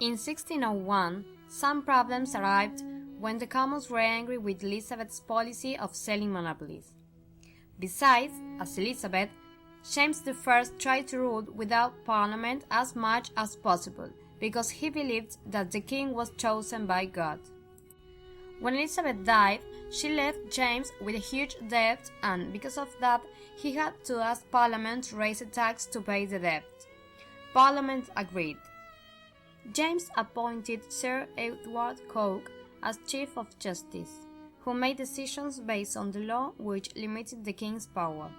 In 1601, some problems arrived when the Commons were angry with Elizabeth's policy of selling monopolies. Besides, as Elizabeth, James I tried to rule without Parliament as much as possible because he believed that the king was chosen by God. When Elizabeth died, she left James with a huge debt, and because of that, he had to ask Parliament to raise a tax to pay the debt. Parliament agreed. James appointed Sir Edward Coke as Chief of Justice, who made decisions based on the law which limited the king's power.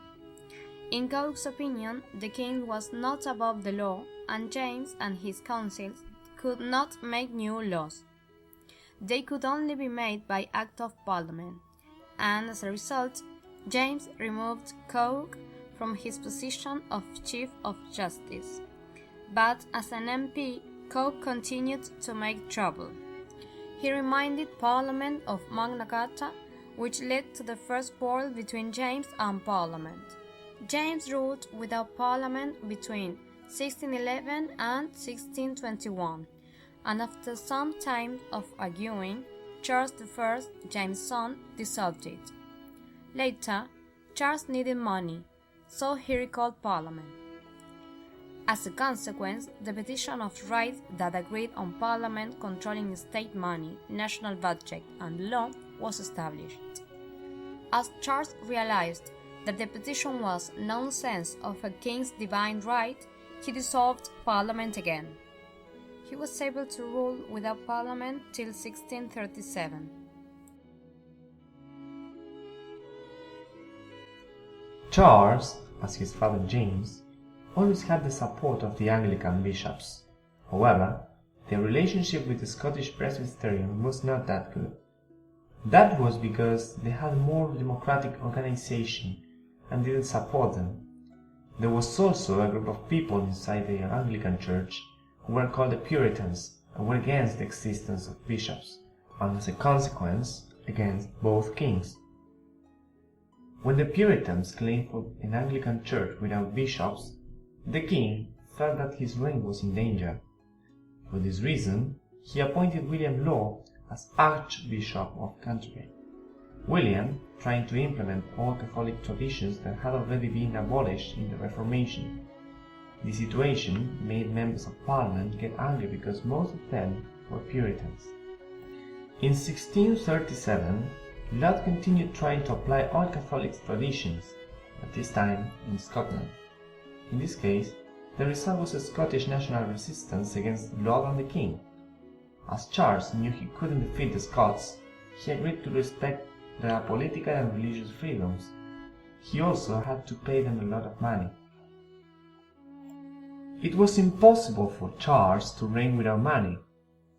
In Coke's opinion, the king was not above the law, and James and his councils could not make new laws. They could only be made by Act of Parliament, and as a result, James removed Coke from his position of Chief of Justice. But as an MP, Coke continued to make trouble. He reminded Parliament of Magna Carta, which led to the first quarrel between James and Parliament. James ruled without Parliament between 1611 and 1621, and after some time of arguing, Charles I, James' son, dissolved it. Later, Charles needed money, so he recalled Parliament. As a consequence, the Petition of Rights that agreed on Parliament controlling state money, national budget, and law was established. As Charles realized that the petition was nonsense of a king's divine right, he dissolved Parliament again. He was able to rule without Parliament till 1637. Charles, as his father James, always had the support of the Anglican bishops. However, their relationship with the Scottish Presbyterian was not that good. That was because they had a more democratic organization and didn't support them. There was also a group of people inside the Anglican Church who were called the Puritans and were against the existence of bishops, and as a consequence, against both kings. When the Puritans claimed for an Anglican Church without bishops, the king felt that his reign was in danger. For this reason, he appointed William Law as Archbishop of Canterbury. William trying to implement all Catholic traditions that had already been abolished in the Reformation. The situation made members of Parliament get angry because most of them were Puritans. In 1637, Laud continued trying to apply all Catholic traditions, but this time in Scotland. In this case, the result was a Scottish national resistance against Laud and the king. As Charles knew he couldn't defeat the Scots, he agreed to respect their political and religious freedoms. He also had to pay them a lot of money. It was impossible for Charles to reign without money,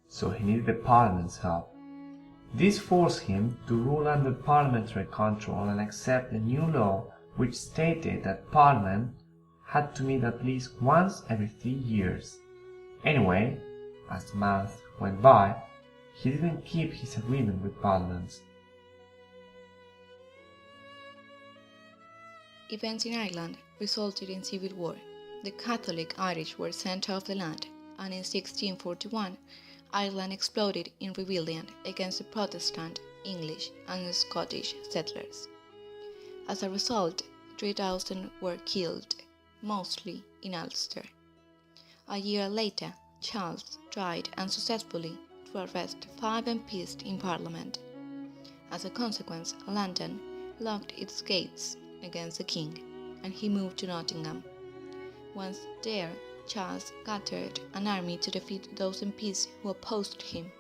so he needed the Parliament's help. This forced him to rule under parliamentary control and accept a new law which stated that Parliament had to meet at least once every 3 years. Anyway, as the months went by, he didn't keep his agreement with Parliament. Events in Ireland resulted in civil war. The Catholic Irish were sent off the land, and in 1641, Ireland exploded in rebellion against the Protestant, English, and Scottish settlers. As a result, 3,000 were killed, mostly in Ulster. A year later, Charles tried unsuccessfully to arrest 5 MPs in Parliament. As a consequence, London locked its gates against the king, and he moved to Nottingham. Once there, Charles gathered an army to defeat those MPs who opposed him.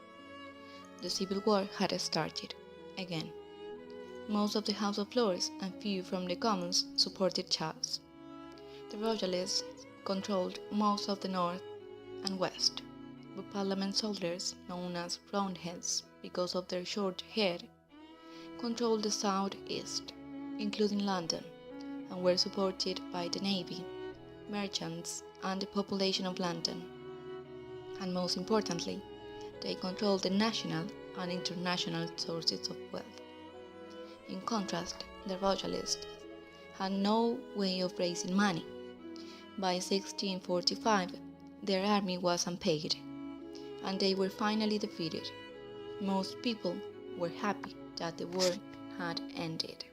The Civil War had started again. Most of the House of Lords and few from the Commons supported Charles. The Royalists controlled most of the north and west, but Parliament soldiers, known as Roundheads because of their short hair, controlled the south-east, including London, and were supported by the navy, merchants, and the population of London. And most importantly, they controlled the national and international sources of wealth. In contrast, the Royalists had no way of raising money. By 1645, their army was unpaid, and they were finally defeated. Most people were happy that the war had ended.